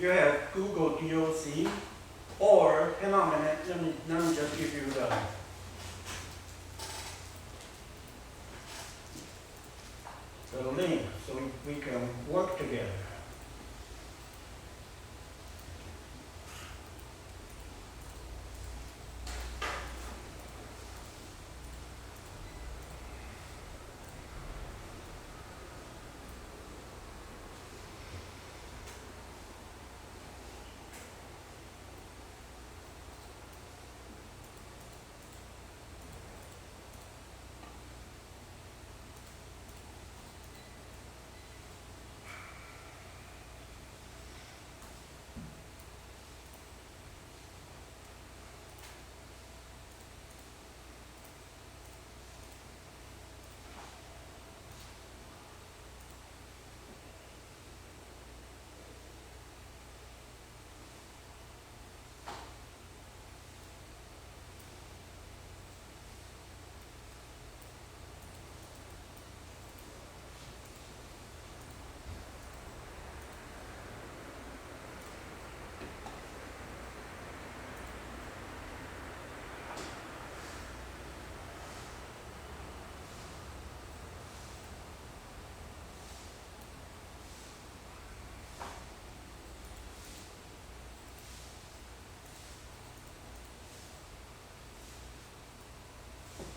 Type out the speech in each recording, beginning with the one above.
you have Google DOC, or hang on a minute, let me just give you the link so we can work together.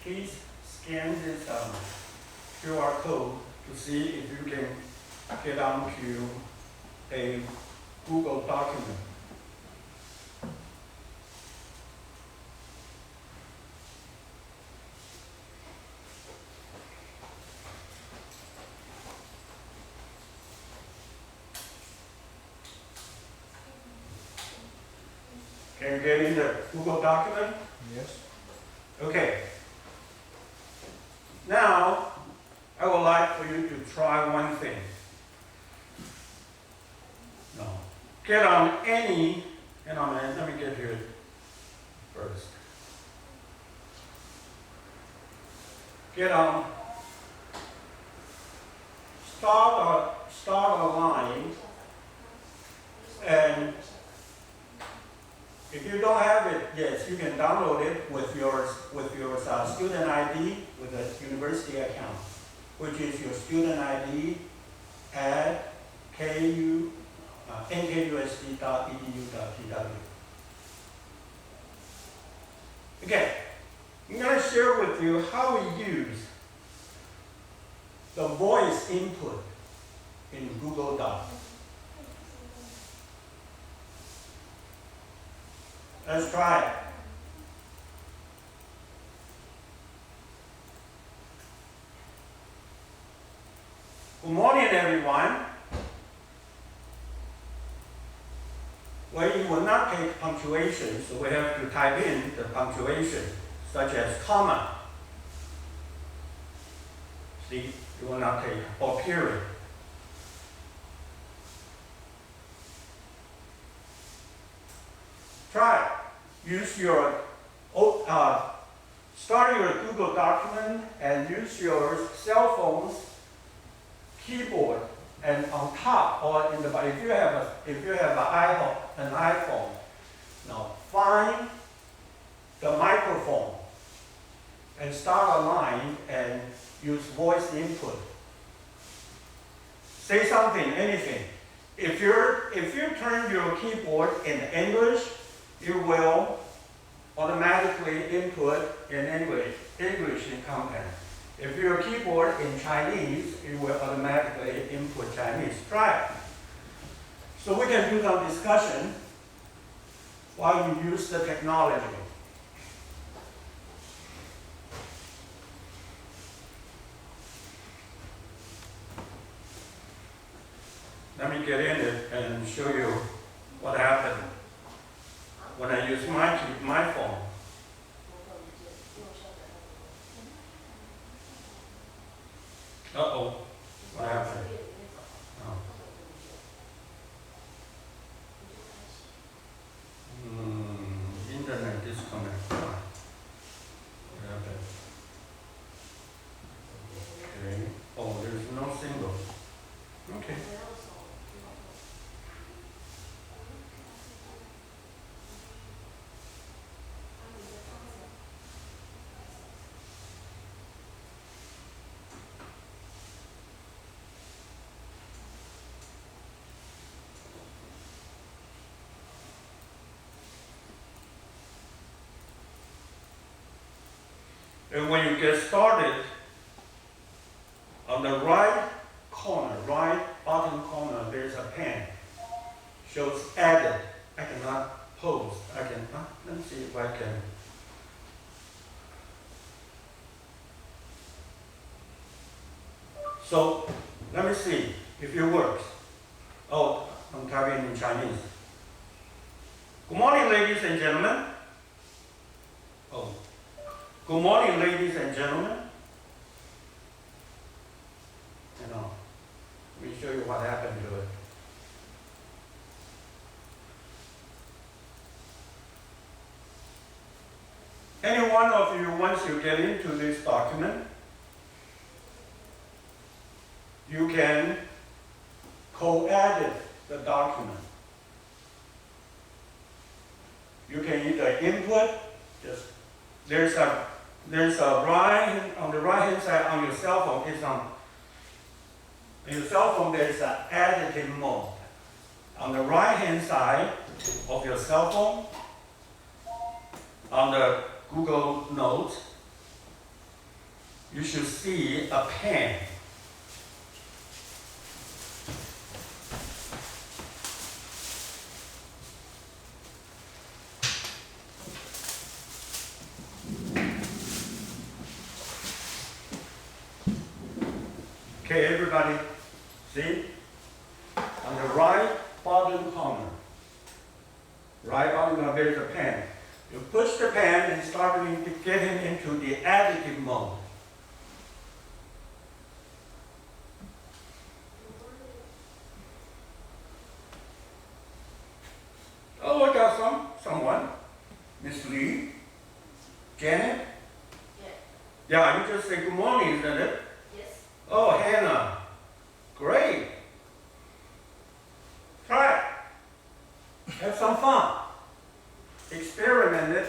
Please scan this QR code to see if you can get onto a Google document. Can you get in the Google document? Yes. Okay. Now, I would like for you to try one thing. No. Get on any, hang on a minute, let me get here first. Get on, start a line, and if you don't have it, yes, you can download it with your student ID with a university account, which is your student ID at nkusd.edu.tw. Okay, I'm going to share with you how we use the voice input in Google Docs. Let's try it. Good morning, everyone. Well, you will not take punctuation, so we have to type in the punctuation, such as comma. See, you will not take, or period. Try. Use your, start your Google document and use your cell phone's keyboard, and on top or in the bottom, if you have an iPhone, now find the microphone and start a line and use voice input. Say something, anything. If you turn your keyboard in English, you will automatically input in English in content. If your keyboard in Chinese, it will automatically input Chinese. Try it. So we can do some discussion while we use the technology. Let me get in it and show you what happened when I use my phone. Uh-oh, what happened? Oh. Internet disconnect. What happened? Okay. Oh, there's no symbol. Okay. And when you get started, on the right corner, right bottom corner, there's a pen. Shows added. I cannot post. Let me see if I can. So, let me see if it works. Oh, I'm typing in Chinese. Good morning, ladies and gentlemen. Oh, good morning, ladies and gentlemen. Let me show you what happened to it. Any one of you, once you get into this document, you can co-edit the document. You can either input, there's a right on the right hand side on your cell phone. On your cell phone there's an editing mode. On the right hand side of your cell phone, on the Google Notes, you should see a pen. Okay, everybody, see? On the right bottom corner, there's a pen. You push the pen and start getting into the additive mode. Oh, I got someone. Miss Lee? Janet? Yes. Yeah, you just say good morning, isn't it? Yes. Oh, Hannah. Great. Try it. Have some fun. Experiment it.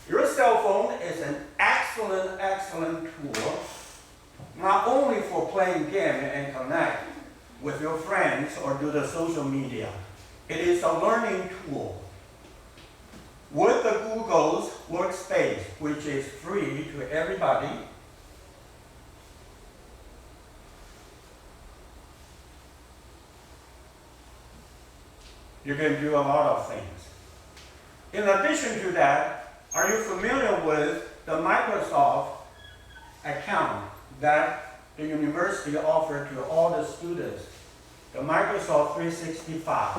Your cell phone is an excellent tool, not only for playing game and connect with your friends or do the social media. It is a learning tool. With the Google's Workspace, which is free to everybody, you can do a lot of things. In addition to that, are you familiar with the Microsoft account that the university offered to all the students? The Microsoft 365.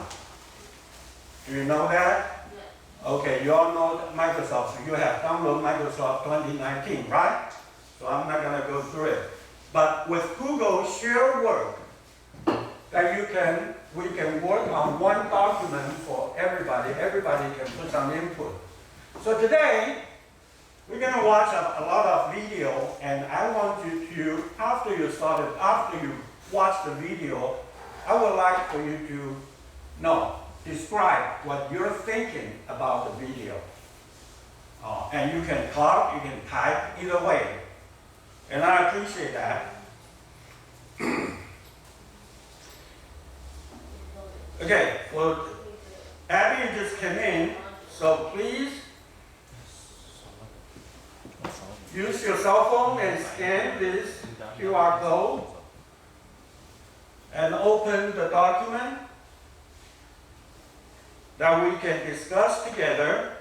Do you know that? Yes. Okay, you all know Microsoft, so you have downloaded Microsoft 2019, right? So I'm not going to go through it. But with Google Share Work, that we can work on one document for everybody. Everybody can put some input. So today, we're going to watch a lot of video, and I want you to, after you watch the video, I would like for you to describe what you're thinking about the video. And you can talk, you can type, either way. And I appreciate that. Okay, well, Abby just came in, so please use your cell phone and scan this QR code and open the document that we can discuss together.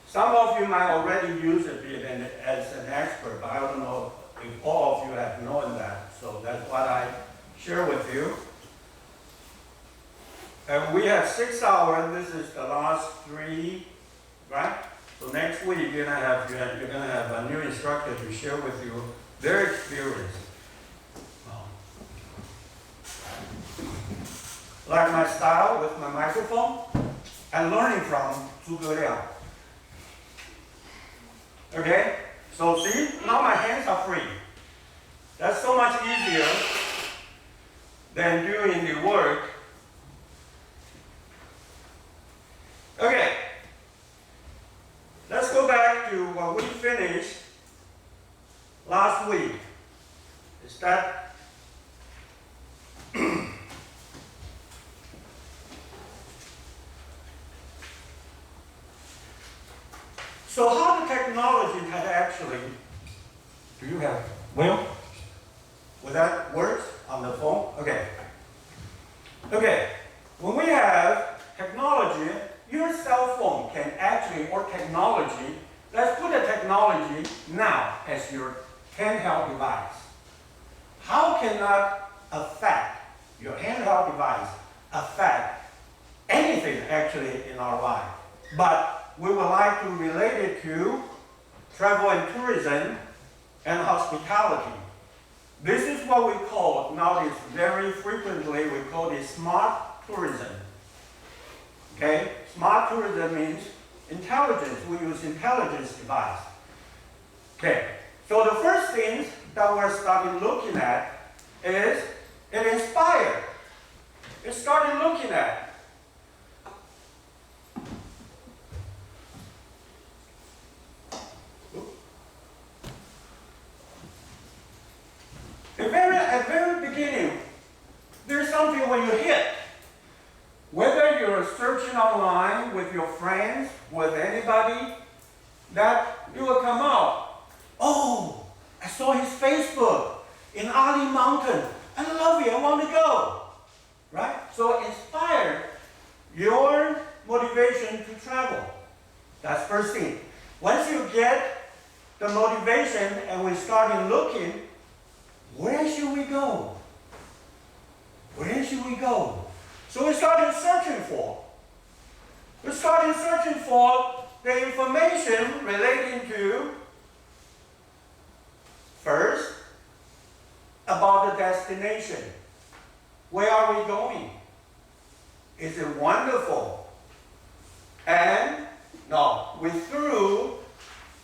Some of you might already use it as an expert, but I don't know if all of you have known that. So that's what I share with you. And we have 6 hours. This is the last 3, right? So next week you're gonna have a new instructor to share with you their experience. Like my style with my microphone, and learning from Zhuge Liang. Okay? So see, now my hands are free. That's so much easier than doing the work. Okay. Let's go back to what we finished last week. Is that so how the technology had actually, do you have, Will? Will that work on the phone? Okay. Okay, when we have technology, your cell phone can actually, or technology, let's put the technology now as your handheld device. How can that affect your handheld device, affect anything actually in our life? But we would like to relate it to travel and tourism and hospitality. This is what we call, nowadays very frequently, we call it smart tourism. Okay, smart tourism means intelligence. We use intelligence device. Okay, so the first things that we're starting looking at is it inspired. It started looking at at the very beginning, there's something when you hit. Whether you're searching online with your friends, with anybody, that it will come out. Oh, I saw his Facebook in Ali Mountain. I love it, I want to go. Right? So inspire your motivation to travel. That's first thing. Once you get the motivation and we start looking, where should we go? Where should we go? So we started searching for. We started searching for the information relating to, first, about the destination. Where are we going? Is it wonderful? And, no, we threw.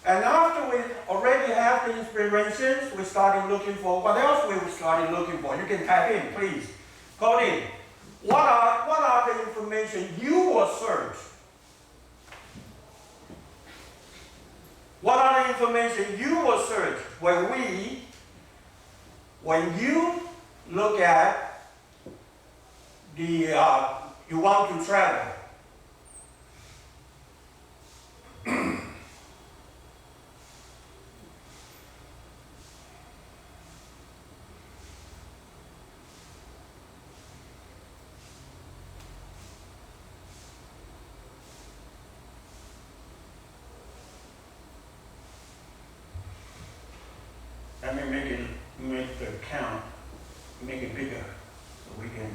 And after we already have the inspirations, we started looking for, what else we started looking for? You can type in, please. Call in. What are the information you will search? What are the information you will search when you look at the, you want to travel? Let me make the count, make it bigger, so we can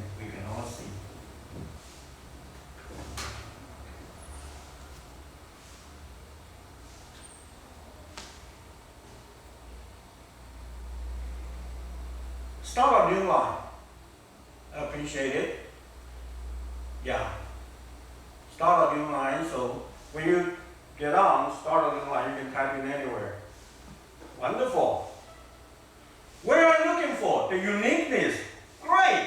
all see. Start a new line. Appreciate it. Yeah. Start a new line, so when you get on, start a new line, you can type in anywhere. Wonderful. What are you looking for? The uniqueness. Great.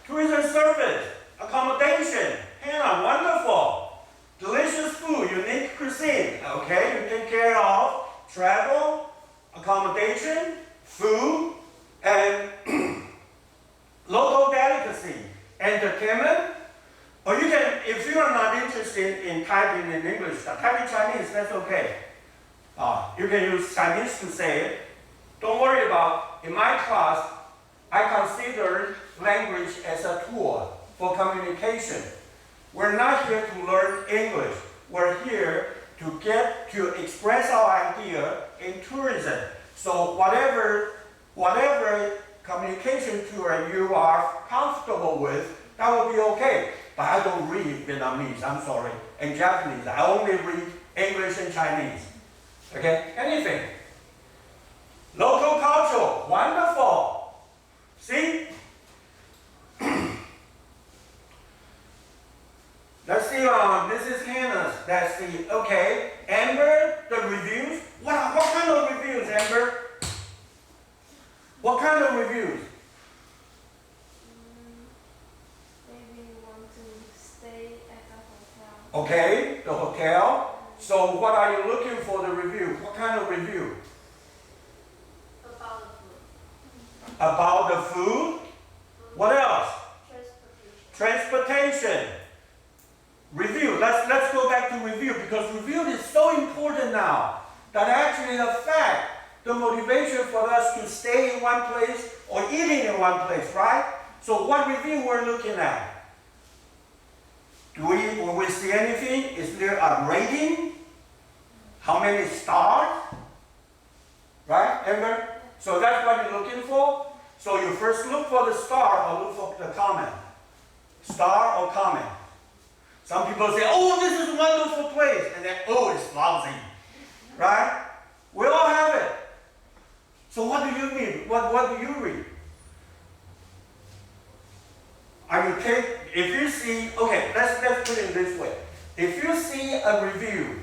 Tourism service. Accommodation. Hannah, wonderful. Delicious food. Unique cuisine. Okay, you take care of travel, accommodation, food, and local delicacy. Entertainment. Or you can, if you are not interested in typing in English, type in Chinese, that's okay. You can use Chinese to say it. Don't worry about, in my class, I consider language as a tool for communication. We're not here to learn English. We're here to express our idea in tourism. So whatever communication tool you are comfortable with, that will be okay. But I don't read Vietnamese, I'm sorry, and Japanese. I only read English and Chinese. Okay, anything. Local culture, wonderful. See? Let's see, this is Hannah's. Let's see, okay. Amber, the reviews. Wow, what kind of reviews, Amber? What kind of reviews? Maybe you want to stay at the hotel. Okay, the hotel. So what are you looking for the review? What kind of review? About the food. About the food. What else? Transportation. Transportation. Review. Let's go back to review because review is so important now that actually affect the motivation for us to stay in one place or eating in one place, right? So what review we're looking at? When we see anything, is there a rating? How many stars? Right, Amber? So that's what you're looking for. So you first look for the star or look for the comment. Star or comment. Some people say, oh, this is a wonderful place. And then, oh, it's lousy. Right? We all have it. So what do you mean? What do you read? If you see, okay, let's put it this way. If you see a review,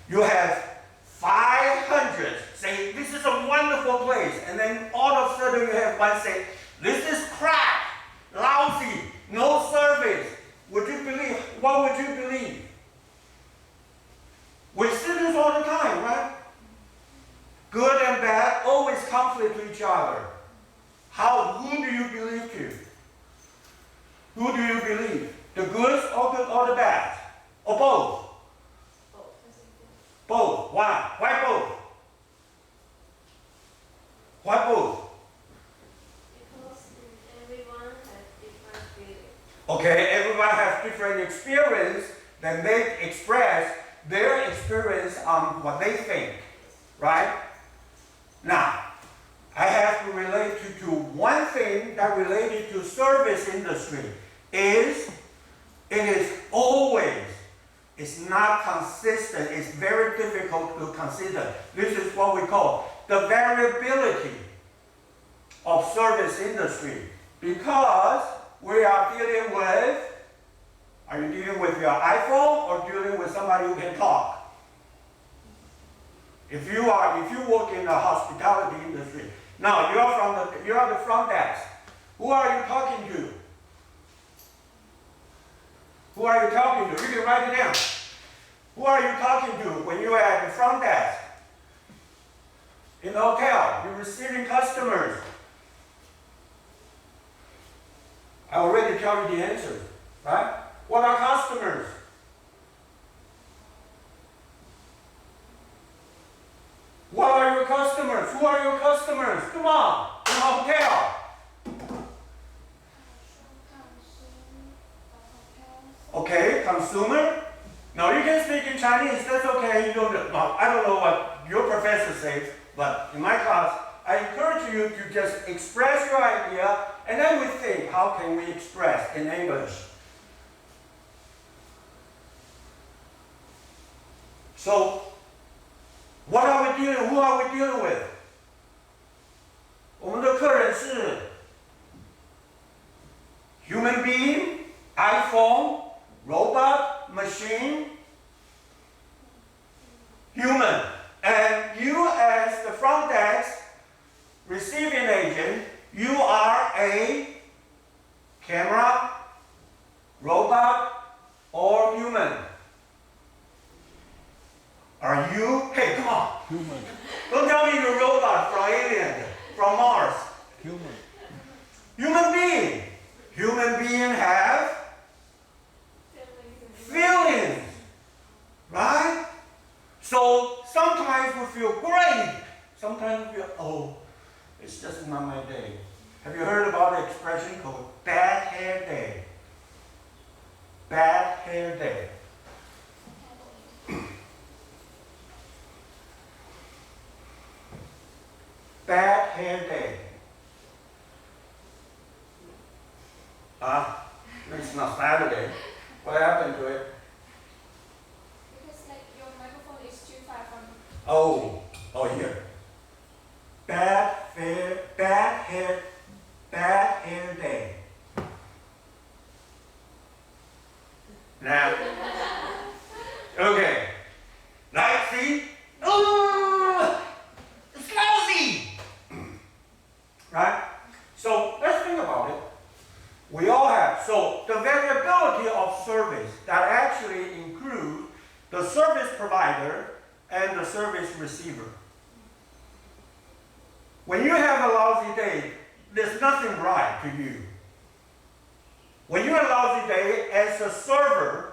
you have 500 say, this is a wonderful place. And then all of a sudden you have one say, this is crap, lousy, no service. Would you believe? What would you believe? We see this all the time, right? Good and bad always conflict with each other. Who do you believe to? Who do you believe? The good or the bad? Or both? Both. Why? Why both? Why both? Because everyone has different feelings. Okay, everyone has different experience, then they express their experience on what they think, right? Now, I have to relate to one thing that related to service industry is it is always, it's not consistent, it's very difficult to consider. This is what we call the variability of service industry because we are dealing with, are you dealing with your iPhone or dealing with somebody who can talk? If you work in the hospitality industry, now you are the front desk. Who are you talking to? Who are you talking to? You can write it down. Who are you talking to when you are at the front desk? In the hotel, you're receiving customers. I already tell you the answer, right? What are customers? What are your customers? Who are your customers? Come on, in the hotel. Okay, consumer. Now you can speak in Chinese, that's okay. You don't know. I don't know what your professor says, but in my class, I encourage you to just express your idea, and then we think, how can we express in English? So, who are we dealing with? 我们的客人是 human being, iPhone, robot, machine, human. And you as the front desk receiving agent, you are a camera, robot, or human. Are you? Hey, come on. Human. Don't tell me you're a robot from alien, from Mars. Human. Human being. Human being have feelings, right? So sometimes we feel great. Sometimes we feel, oh, it's just not my day. Have you heard about the expression called bad hair day? Bad hair day. Bad hair day. It's not Saturday. What happened to it? Because like your microphone is too far from. Oh, here. Bad hair day. Now, okay. Right, see? Oh, it's lousy. Right? So let's think about it. We all have. So the variability of service that actually includes the service provider and the service receiver. When you have a lousy day, there's nothing right to you. When you're a lousy day as a server,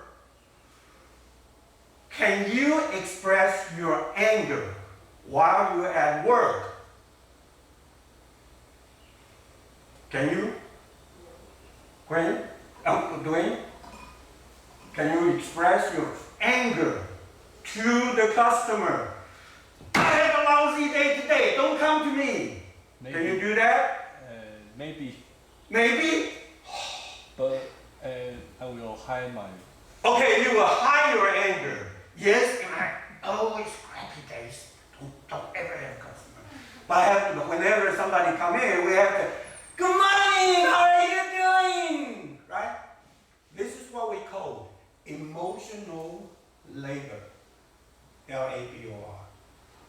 can you express your anger while you're at work? Can you? Quinn? Uncle Dwayne? Can you express your anger to the customer? I had a lousy day today. Don't come to me. Maybe. Can you do that? Maybe. Maybe? But I will hide my. Okay, you will hide your anger. Yes, and I always crappy days. Don't ever have customers. But I have to, whenever somebody come in, we have to, good morning, how are you doing? Right? This is what we call emotional labor. L-A-B-O-R.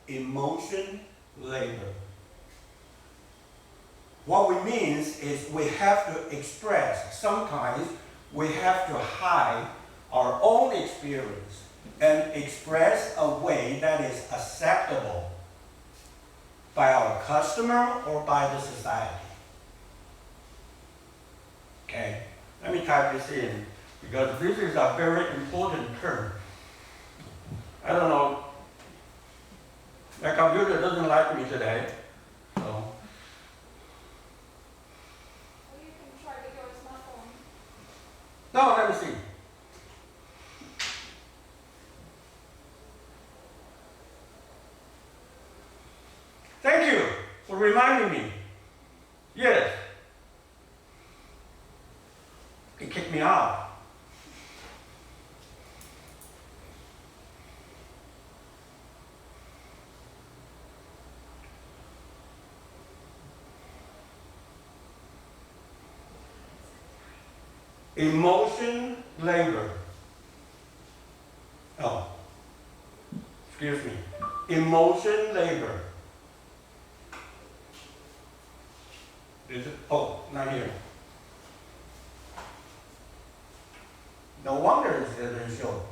Emotion labor. What we means is we have to express, sometimes we have to hide our own experience and express a way that is acceptable by our customer or by the society. Okay, let me type this in because this is a very important term. I don't know, my computer doesn't like me today, so. Or you can try with your smartphone. No, let me see. Thank you for reminding me. Yes. It kicked me out. Emotion labor. Oh, excuse me. Emotion labor. Is it? Oh, not here. No wonder it didn't show.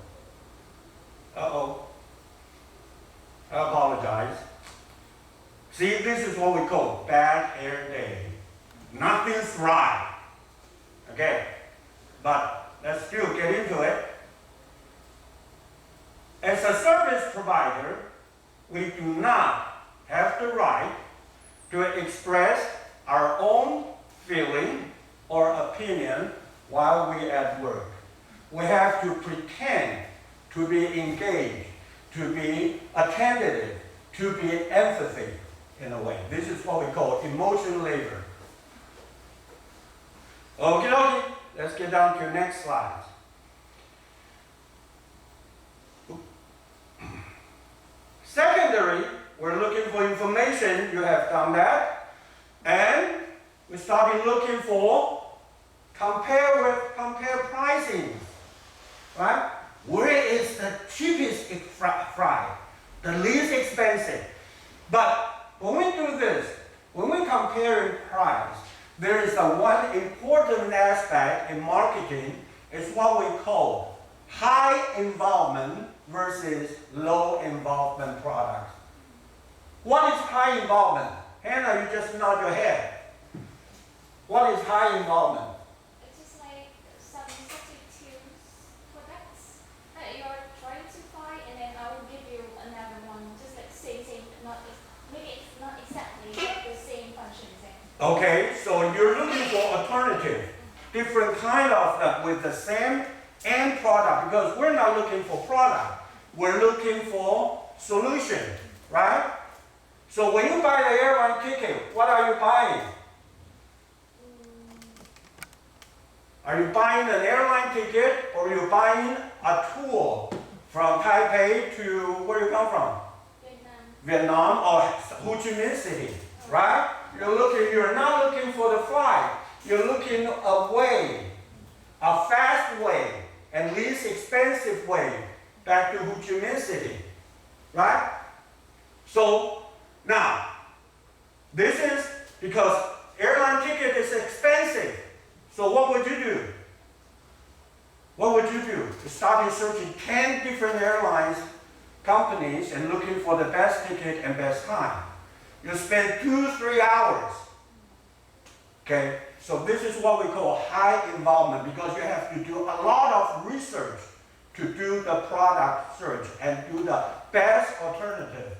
Uh-oh. I apologize. See, this is what we call bad hair day. Nothing's right. Okay? But let's still get into it. As a service provider, we do not have the right to express our own feeling or opinion while we're at work. We have to pretend to be engaged, to be attentive, to be empathy in a way. This is what we call emotional labor. Okay, okay. Let's get down to the next slide. Secondary, we're looking for information. You have done that. And we started looking for compare pricing. Right? Where is the cheapest fry? The least expensive. But when we do this, when we compare price, there is a one important aspect in marketing. It's what we call high involvement versus low involvement products. What is high involvement? Hannah, you just nod your head. What is high involvement? It's just like some substitute products that you're trying to buy, and then I will give you another one, just like same, maybe it's not exactly like the same function. Okay, so you're looking for alternative, different kind of with the same end product, because we're not looking for product, we're looking for solution, right? So when you buy the airline ticket, what are you buying? Are you buying an airline ticket, or are you buying a tour from Taipei to where you come from? Vietnam or Ho Chi Minh City, right? You're not looking for the flight. You're looking a way, a fast way, and least expensive way back to Ho Chi Minh City, right? So now, this is because airline ticket is expensive. So what would you do? What would you do? You start searching 10 different airlines companies and looking for the best ticket and best time. You spend 2-3 hours Okay, so this is what we call high involvement because you have to do a lot of research to do the product search and do the best alternative.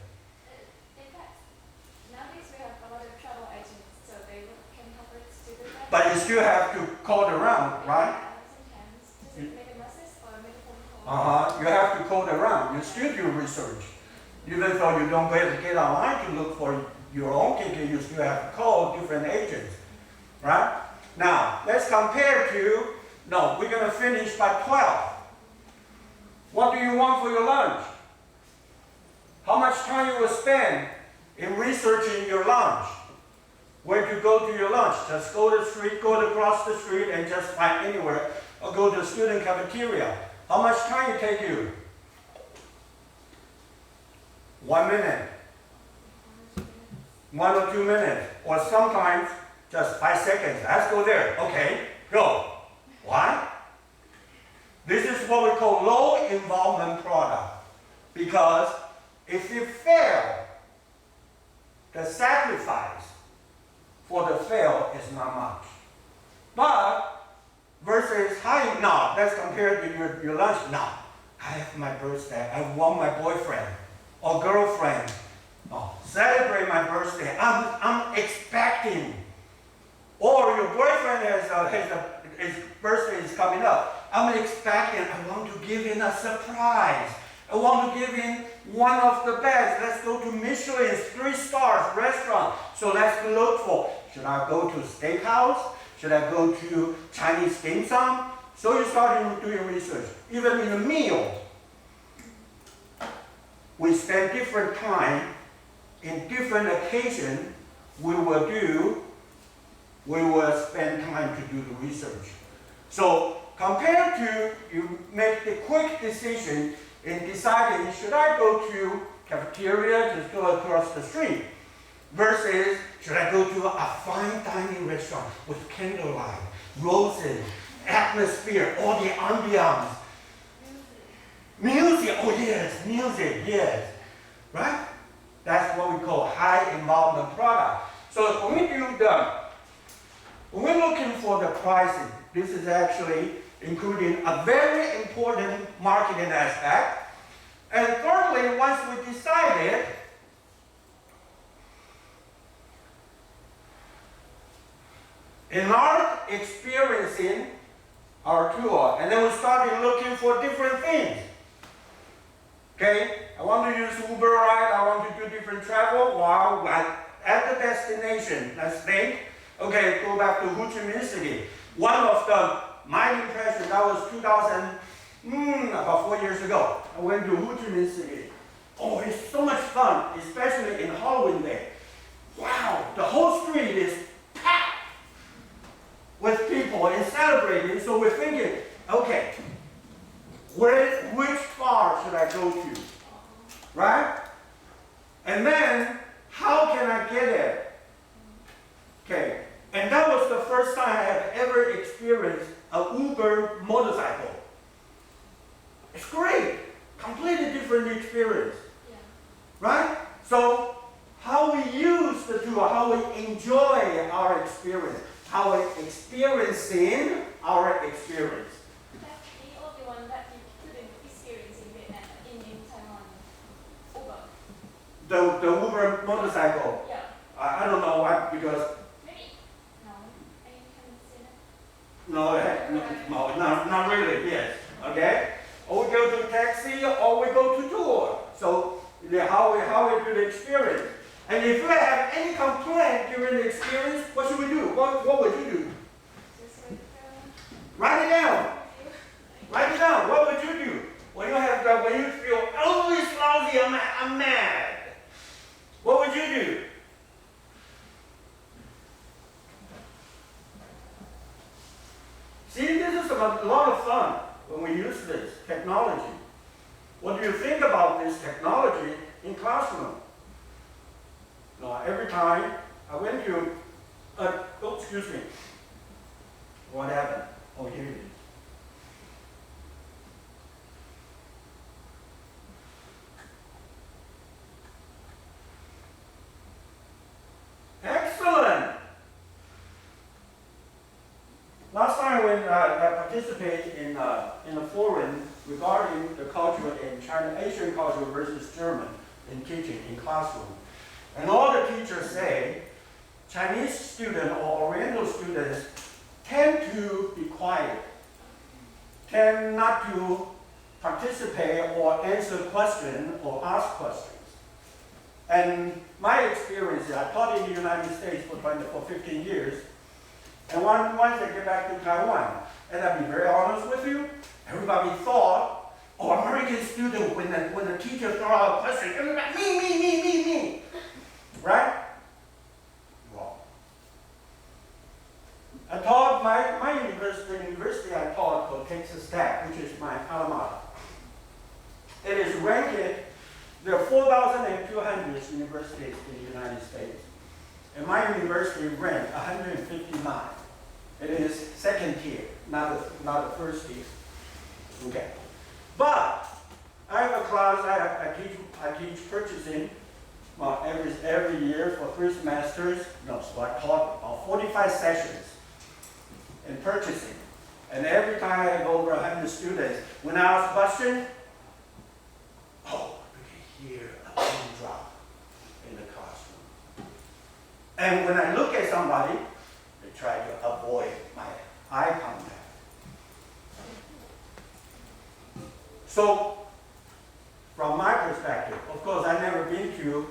In fact, nowadays we have a lot of travel agents, so they can help us to do that. But you still have to call around, right? Yeah, sometimes just make a message or make a phone call. You have to call around. You still do research. Even though you don't get online to look for your own ticket, you still have to call different agents, right? Now, let's compare to, no, we're going to finish by 12. What do you want for your lunch? How much time you will spend in researching your lunch? Where to go to your lunch? Just go to the street, go across the street and just find anywhere, or go to the student cafeteria. How much time it take you? 1 minute, 1 or 2 minutes, or sometimes just 5 seconds. Let's go there. Okay, go. Why? This is what we call low involvement product. Because if you fail, the sacrifice for the fail is not much. But versus high, no, let's compare to your lunch. No, I have my birthday. I want my boyfriend or girlfriend. Oh, celebrate my birthday. I'm expecting. Or your boyfriend his birthday is coming up. I'm expecting. I want to give him a surprise. I want to give him one of the best. Let's go to Michelin's 3-star restaurant. So let's look for, should I go to steakhouse? Should I go to Chinese dim sum? So you start doing research. Even in a meal, we spend different time in different occasions. We will spend time to do the research. So compared to you make the quick decision in deciding, should I go to cafeteria, just go across the street, versus should I go to a fine dining restaurant with candlelight, roses, atmosphere, all the ambiance. Music, oh yes, music, yes. Right? That's what we call high involvement product. So when we're looking for the pricing, this is actually including a very important marketing aspect. And thirdly, once we decided, in our experiencing our tour, and then we started looking for different things. Okay, I want to use Uber ride, I want to do different travel while at the destination. Let's think. Okay, go back to Ho Chi Minh City. My impression, that was 2000, about 4 years ago. I went to Ho Chi Minh City. Oh, it's so much fun, especially in Halloween Day. Wow, the whole street is packed with people and celebrating. So we're thinking, okay, which bar should I go to? Right? And then, how can I get it? Okay, and that was the first time I had ever experienced an Uber motorcycle. It's great, completely different experience. Yeah. Right? So, how we use the tool, how we enjoy our experience, how we're experiencing our experience. That's the only one that you couldn't experience in Vietnam, in Taiwan. Uber. The Uber motorcycle. Yeah. I don't know why, because Maybe. No. I haven't seen it. no, not really, yes. Okay? Or we go to taxi, or we go to tour. So how we do the experience. And if you have any complaint during the experience, what should we do? What would you do? Just wait for Write it down. Write it down. What would you do? When you feel, oh, it's lousy, I'm mad. What would you do? See, this is a lot of fun when we use this technology. What do you think about this technology in classroom? No, every time I went to, oh, excuse me. What happened? Oh, here it is. Excellent. participate in a forum regarding the culture in China, Asian culture versus German in teaching in classroom. And all the teachers say Chinese students or Oriental students tend to be quiet, tend not to participate or answer questions or ask questions. And my experience is I taught in the United States for 15 years. And once I get back to Taiwan, and I'll be very honest with you, everybody thought, oh, American student, when the teacher throw out a question, everybody, me. Right? Wrong. I taught my university I taught called Texas Tech, which is my alma mater. It is ranked, there are 4,200 universities in the United States. And my university ranked 159. It is second tier, not the first tier. Okay. But I have a class, I teach purchasing every year for 3 semesters. No, so I taught 45 sessions in purchasing. And every time I have over 100 students, when I ask a question, oh, you can hear a pin drop in the classroom. And when I look at somebody, I try to avoid my eye contact. So, from my perspective, of course, I've never been to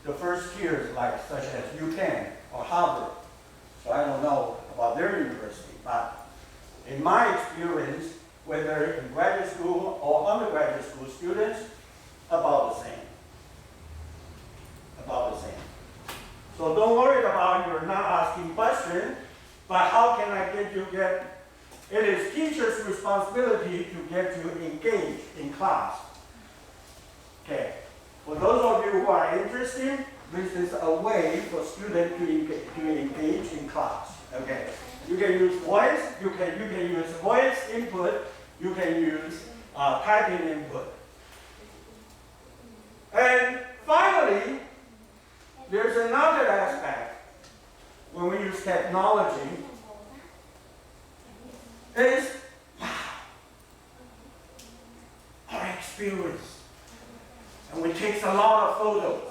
the first tiers such as UPenn or Harvard, so I don't know about their university. But in my experience, whether in graduate school or undergraduate school students, about the same. About the same. So don't worry about you're not asking questions, but how can I get you it is teacher's responsibility to get you engaged in class. Okay. For those of you who are interested, this is a way for students to engage in class. Okay. You can use voice, you can use voice input, you can use typing input. And finally, there's another aspect when we use technology is our experience. And we take a lot of photos.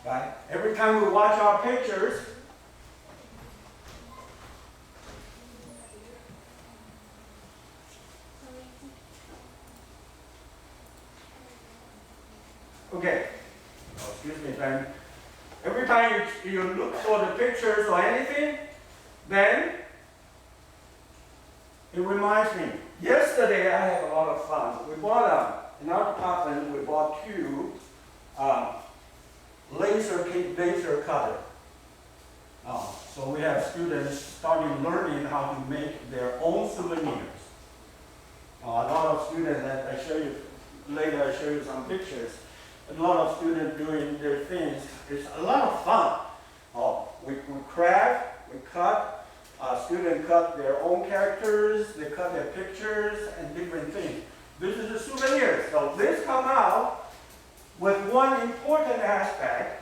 Right? Every time we watch our pictures, okay. Oh, excuse me, then. Every time you look for the pictures or anything, then it reminds me. Yesterday I had a lot of fun. We bought in our department. We bought 2 laser cutter. So we have students starting learning how to make their own souvenirs. A lot of students that I show you later. I show you some pictures. A lot of students doing their things. It's a lot of fun. We craft, we cut. Students cut their own characters. They cut their pictures and different things. This is a souvenir. So this comes out with one important aspect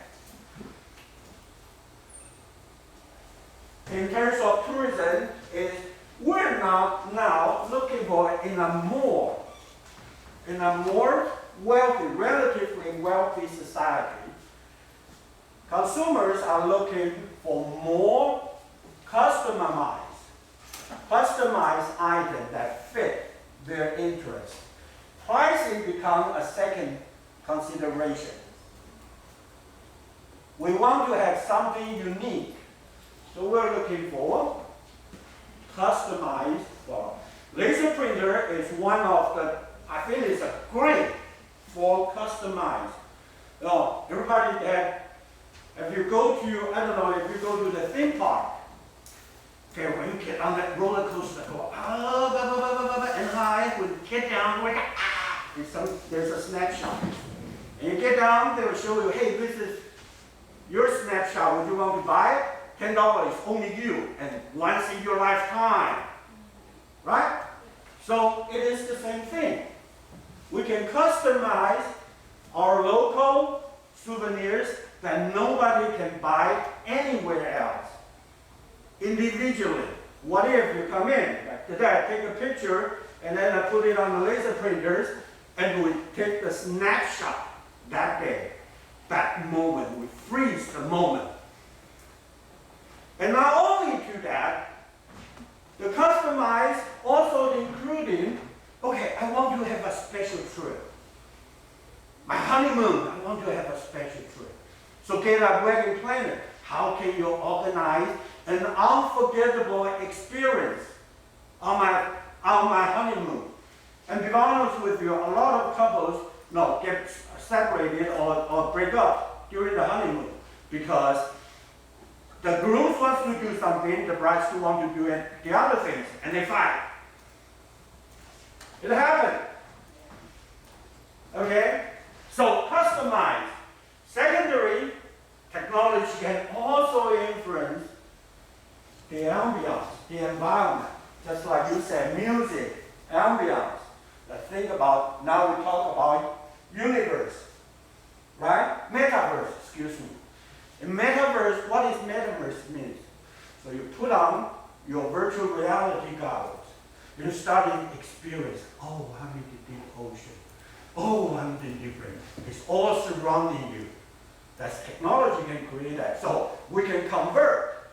in terms of tourism is we're now looking for in a more wealthy, relatively wealthy society. Consumers are looking for more customized items that fit their interest. Pricing becomes a second consideration. We want to have something unique. So we're looking for customized. Well, laser printer is one of the, I think it's a great for customized. Everybody if you go to the theme park, okay, when you get on that roller coaster, go and high, when you get down, there's a snapshot. And you get down, they will show you, hey, this is your snapshot. Would you want to buy it? $10, only you, and once in your lifetime. Right? So it is the same thing. We can customize our local souvenirs that nobody can buy anywhere else. Individually. What if you come in, like take a picture, and then I put it on the laser printers, and we take the snapshot that day, that moment. We freeze the moment. And not only to that, the customize also including, okay, I want to have a special trip. My honeymoon, I want to have a special trip. So get a wedding planner. How can you organize an unforgettable experience on my honeymoon? And to be honest with you, a lot of couples get separated or break up during the honeymoon because the groom wants to do something, the bride still wants to do the other things, and they fight. It happened. Okay? So customize. Secondary, technology can also influence the ambiance, the environment. Just like you said, music, ambience. Let's think about, now we talk about universe, right? Metaverse, excuse me. In metaverse, what is metaverse means? So you put on your virtual reality goggles. You start to experience, oh, I'm in the deep ocean. Oh, I'm different. It's all surrounding you. That's technology can create that. So we can convert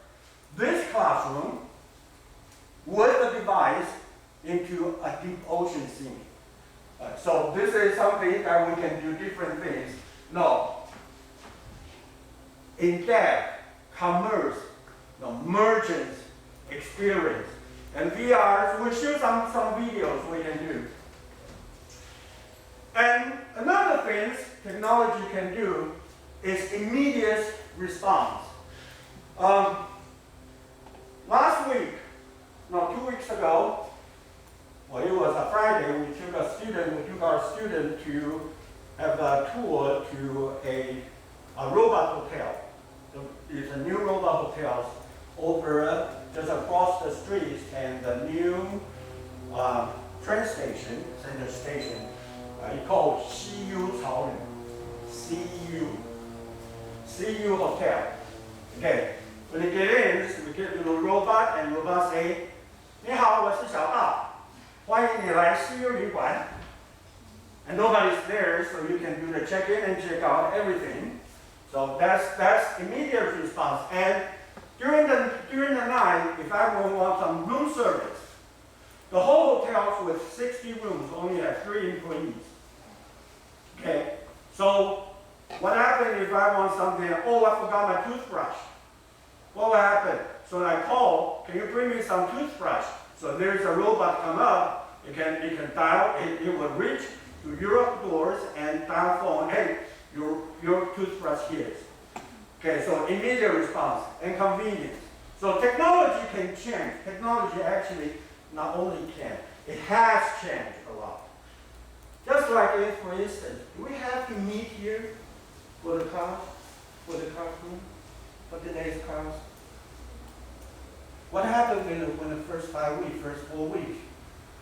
this classroom with a device into a deep ocean scene. So this is something that we can do different things. No. In-depth, commerce, merchant experience. And VR, we'll show some videos we can do. And another thing technology can do is immediate response. Last week, 2 weeks ago, well, it was a Friday, we took our student to have a tour to a robot hotel. There's a new robot hotel over just across the street, and the new train station, center station, it's called CU CU Hotel. Okay, when you get in, we get to the robot, and robot say, 你好，我是小大，欢迎你来CU旅馆. And nobody's there, so you can do the check-in and check-out, everything. So that's immediate response. And during the night, if I want some room service, the whole hotel with 60 rooms only have 3 employees. Okay, so what happened if I want something? Oh, I forgot my toothbrush. What will happen? So I call, can you bring me some toothbrush? So there's a robot come up. It can dial. It will reach to your doors and dial phone. Hey, your toothbrush here. Okay, so immediate response and convenience. So technology can change. Technology actually not only can, it has changed a lot. Just like if, for instance, do we have to meet here for the class, for the classroom, for today's class? What happened in the first 5 weeks, first 4 weeks?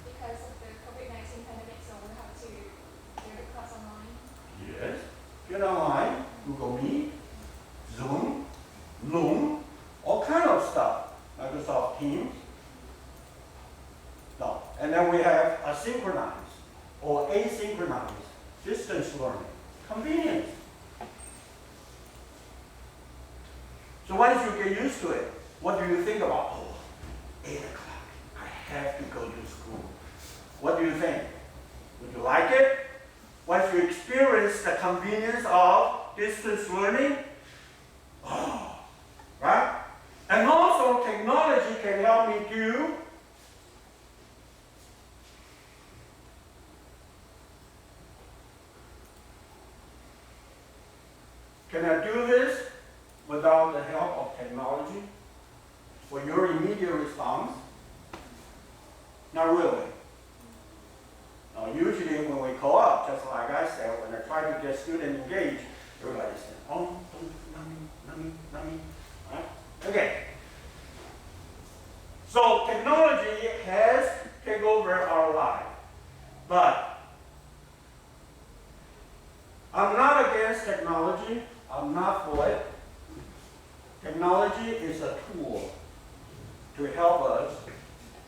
Because of the COVID-19 pandemic, so we have to do the class online. Yes. Get online, Google Meet, Zoom, Loom, all kind of stuff. Microsoft Teams. No. And then we have asynchronous or asynchronous distance learning. Convenience. So once you get used to it, what do you think about? Oh, 8 o'clock, I have to go to school. What do you think? Would you like it? Once you experience the convenience of distance learning, oh, right? And also technology can help me do Can I do this without the help of technology for your immediate response? Not really. Now, usually when we call up, just like I said, when I try to get students engaged, everybody says, oh, not me, right? Okay. So technology has taken over our life, but I'm not against technology. I'm not for it. Technology is a tool to help us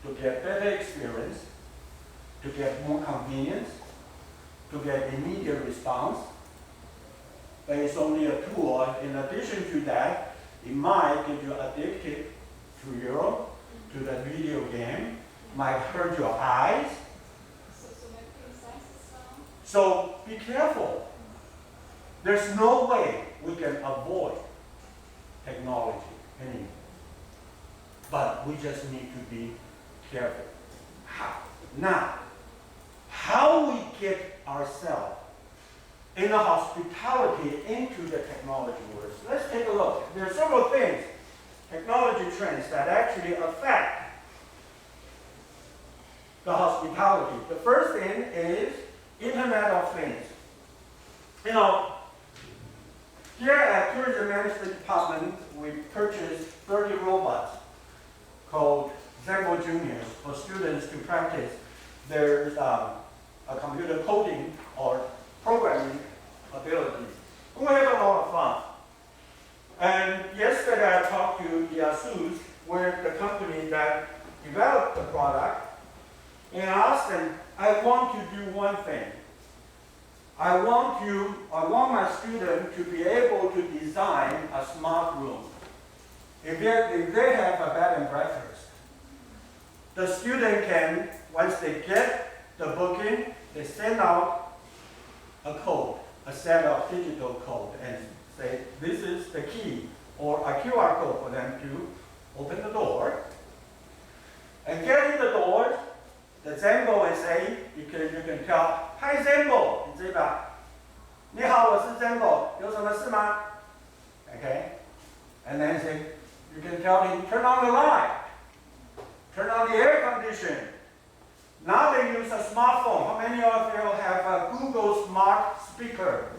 to get better experience, to get more convenience, to get immediate response. But it's only a tool. In addition to that, it might get you addicted to the video game, might hurt your eyes. So making sense as well. So be careful. There's no way we can avoid technology anymore. But we just need to be careful. How? Now, how we get ourselves in the hospitality into the technology world. Let's take a look. There are several things, technology trends that actually affect the hospitality. The first thing is Internet of Things. You know, here at Tourism Management Department, we purchased 30 robots called Zenbo Juniors for students to practice their a computer coding or programming ability. We have a lot of fun. And yesterday I talked to Yasus, where the company that developed the product, and I asked them, I want to do one thing. I want my student to be able to design a smart room. If they have a bed and breakfast, the student can, once they get the booking, they send out a code, a set of digital code, and say, this is the key, or a QR code for them to open the door. And get in the door, the Zenbo will say, you can tell, Hi Zenbo, 你知道？你好，我是 Zenbo， 有什么事吗？ Okay? And then say, you can tell him, turn on the light, turn on the air condition. Now they use a smartphone. How many of you have a Google Smart Speaker?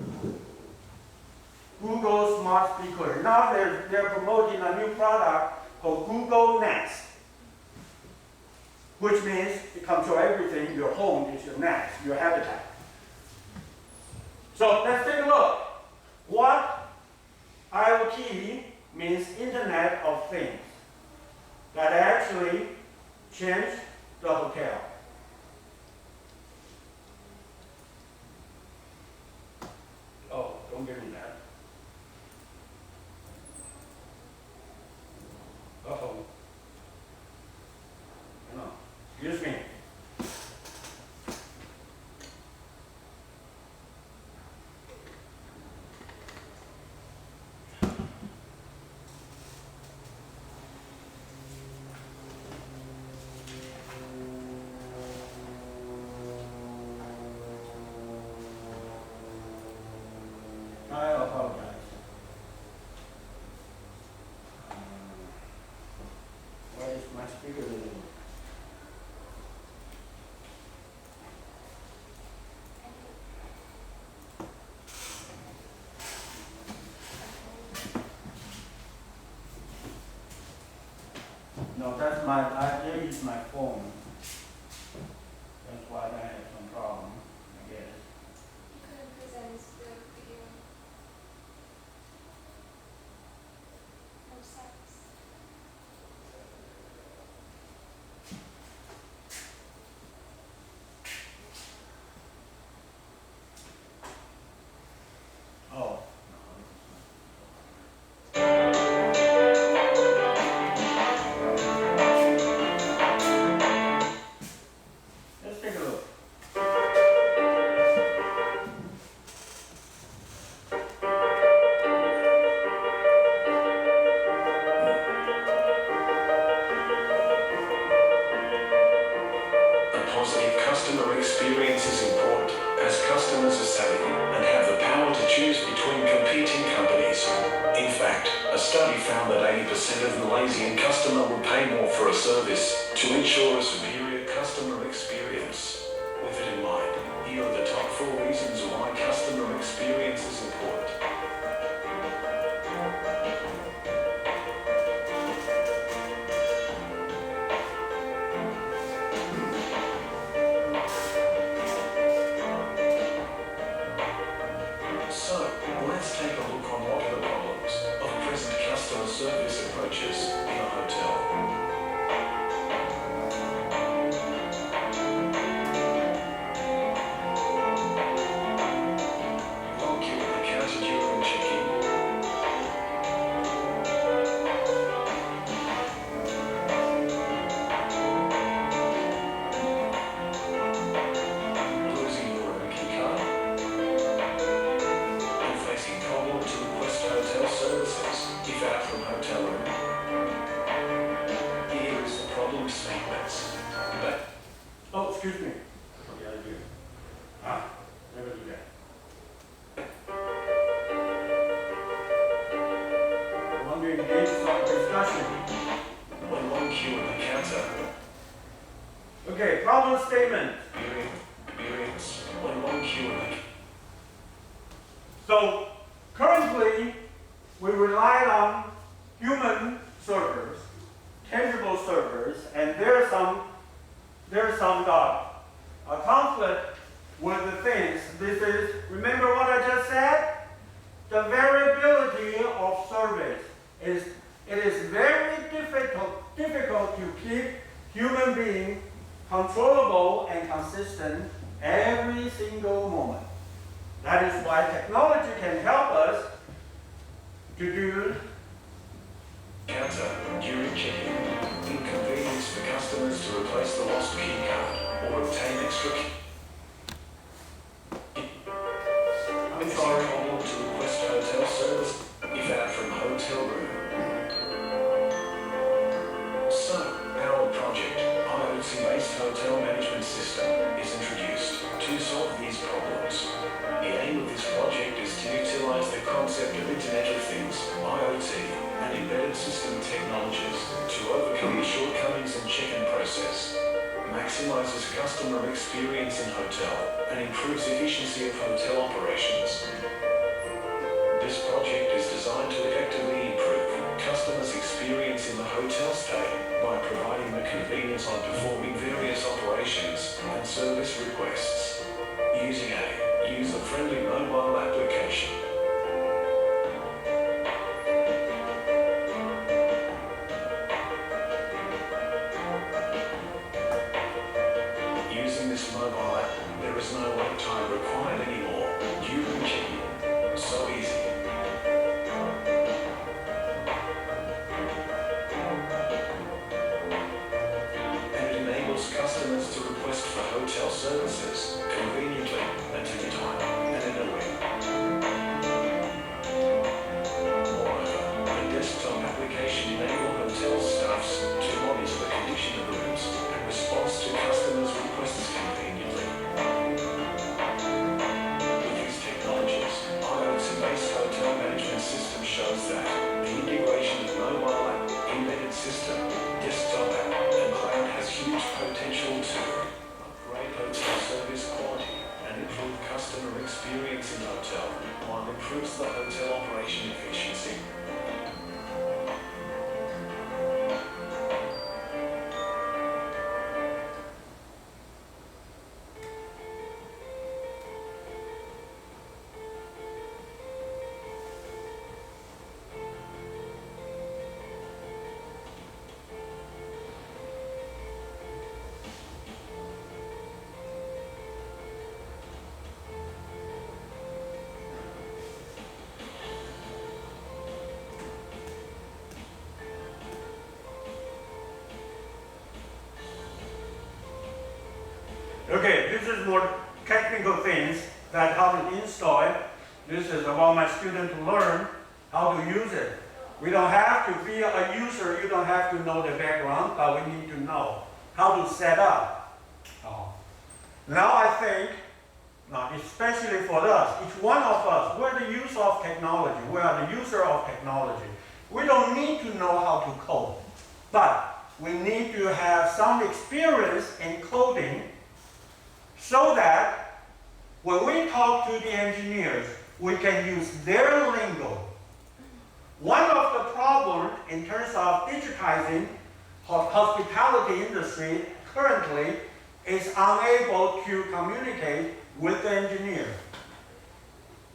Google Smart Speaker. Now they're promoting a new product called Google Nest, which means it controls everything. Your home is your nest, your habitat. So let's take a look. What IoT means Internet of Things that actually changed the hotel. Oh, don't give me that. Uh-oh. No, excuse me. I apologize. Where is my speaker? No, that's I use my phone. That's why I have some problem, I guess. You couldn't present the video. No sense. Oh. Let's take a look. A positive customer experience is important, as customers are savvy and have the power to choose between competing companies. In fact, a study found that 80% of Malaysian customers will pay more for a service to ensure a superior customer experience. With it in mind, here are the top 4 reasons why customer experience is important. So, let's take a look on what are the problems of present customer service approaches in a hotel. excuse me. What did I do? Huh? Never do that. I want to engage some discussion. When long queue at the counter. Okay, problem statement. Experience. When long queue at the So currently, we rely on human servers, tangible servers, and there's some conflict with the things. This is, remember what I just said? The variability of service is, it is very difficult to keep human being controllable and consistent every single moment. That is why technology can help us to do counter during check-in. Inconvenience for customers to replace the lost key card or obtain extra key. I'm sorry. Problem to request hotel service if out from hotel room. So, our project, IoT-based hotel management system, is introduced to solve these problems. The aim of this project is to utilize the concept of Internet of Things, IoT, and embedded system technologies to overcome the shortcomings in check-in process, maximizes customer experience in hotel, and improves efficiency of hotel operations. This project is designed to effectively improve customers' experience in the hotel stay by providing the convenience on performing various operations and service requests using a user-friendly mobile application. Using this mobile app, there is no wait time required anymore during check-in. So easy. Customers to request for hotel services conveniently at any time and anywhere. Moreover, the desktop application enables hotel staffs to monitor the condition of the rooms and respond to customers' requests conveniently. With these technologies, IoT-based hotel management system shows that the integration of mobile app, embedded system, desktop app, and cloud has huge potential to upgrade hotel service quality and improve customer experience in hotel, while improves the hotel operation efficiency. Okay, this is more technical things that how to install it. This is about my student to learn how to use it. We don't have to be a user, you don't have to know the background, but we need to know how to set up. Now I think, now especially for us, each one of us, we're the user of technology. We are the user of technology. We don't need to know how to code, but we need to have some experience in coding so that when we talk to the engineers, we can use their lingo. One of the problems in terms of digitizing hospitality industry currently is unable to communicate with the engineer.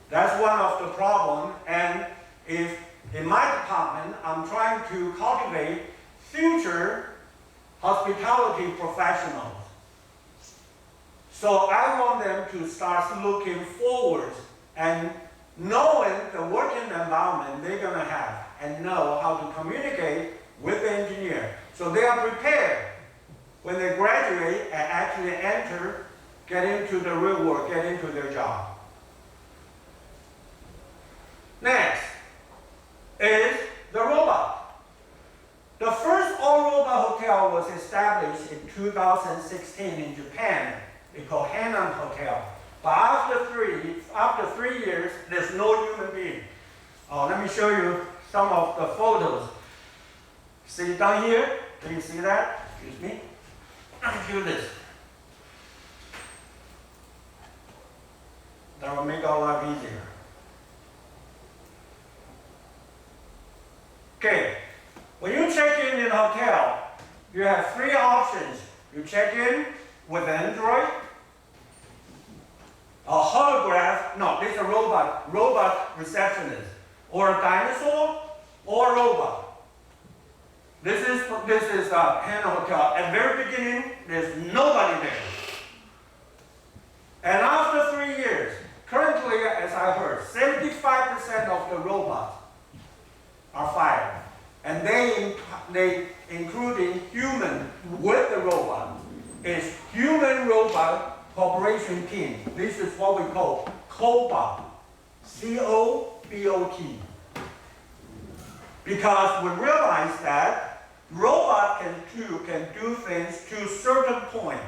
That's one of the problems, and if in my department, I'm trying to cultivate future hospitality professionals. So I want them to start looking forward and knowing the working environment they're going to have and know how to communicate with the engineer. So they are prepared when they graduate and actually enter, get into the real world, get into their job. Next is the robot. The first all-robot hotel hotel was established in 2016 in Japan. It's called Hainan Hotel. But after 3 years, there's no human being. Let me show you some of the photos. See down here? Do you see that? Excuse me. Let me do this. That will make our life easier. Okay, when you check in a hotel, you have 3 options. You check in with an Android, a holograph, no, this is a robot receptionist, or a dinosaur, or a robot. This is Hainan Hotel. At the very beginning, there's nobody there. And after 3 years, currently, as I heard, 75% of the robots are fired. And they including human with the robot, is human-robot cooperation team. This is what we call COBOT, C-O-B-O-T. Because we realize that robot can do things to a certain point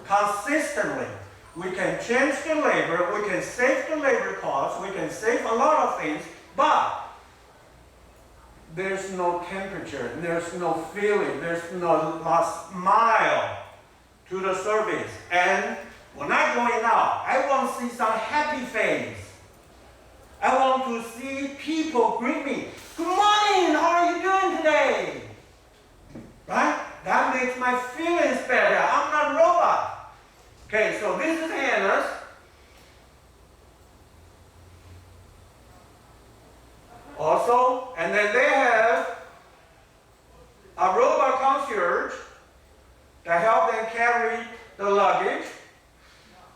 consistently. We can change the labor, we can save the labor costs, we can save a lot of things, but there's no temperature, there's no feeling, there's no last mile to the service. And when I'm going out, I want to see some happy face. I want to see people greet me. Good morning, how are you doing today? Right? That makes my feelings better. I'm not a robot. Okay, so this is Hannah's. Also, and then they have a robot concierge that help them carry the luggage,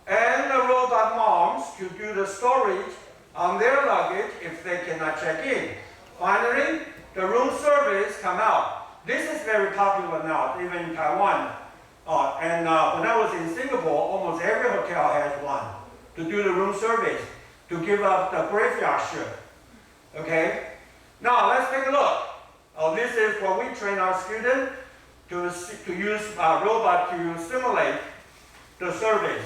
and the robot moms to do the storage on their luggage if they cannot check in. Finally, the room service come out. This is very popular now, even in Taiwan. When I was in Singapore, almost every hotel has one to do the room service, to give up the graveyard shift. Okay? Now let's take a look. This is what we train our students to use a robot to simulate the service.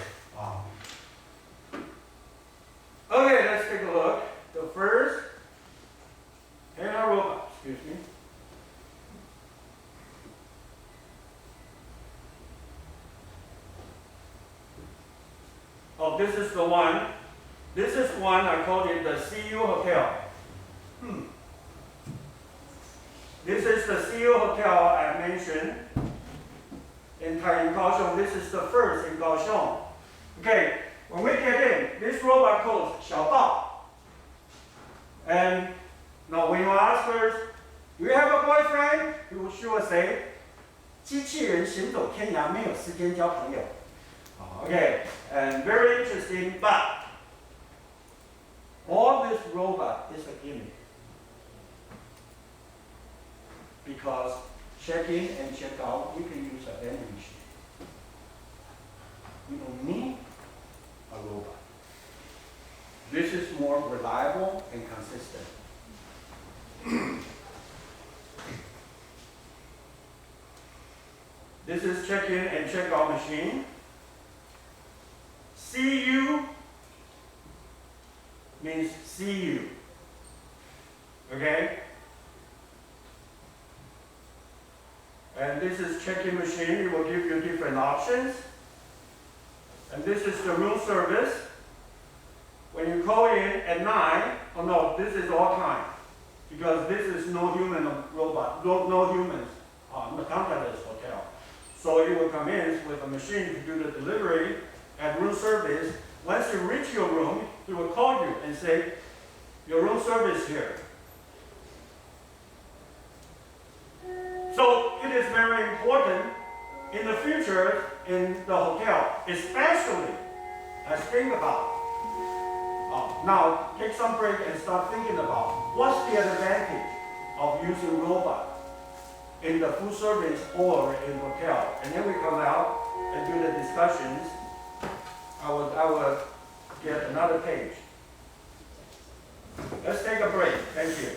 Okay, let's take a look. The first, and a robot, excuse me. This is the one. This is one, I called it the CU Hotel. This is the CU Hotel I mentioned in Kaohsiung. This is the first in Kaohsiung. Okay, when we get in, this robot calls 小道. And now when you ask her, do you have a boyfriend? She will say, 机器人行走天涯，没有时间交朋友. Okay, and very interesting, but all this robot is a gimmick. Because check in and check out, we can use a vending machine. We don't need a robot. This is more reliable and consistent. This is check-in and check-out machine. CU means see you. Okay? And this is check-in machine. It will give you different options. And this is the room service. When you call in at 9, oh no, this is all time. Because this is no human robot, no humans, the contactless hotel. So it will come in with a machine to do the delivery at room service. Once you reach your room, it will call you and say, your room service here. So it is very important in the future in the hotel, especially as think about. Now take some break and start thinking about what's the advantage of using robot in the food service or in hotel. And then we come out and do the discussions. I will get another page. Let's take a break. Thank you.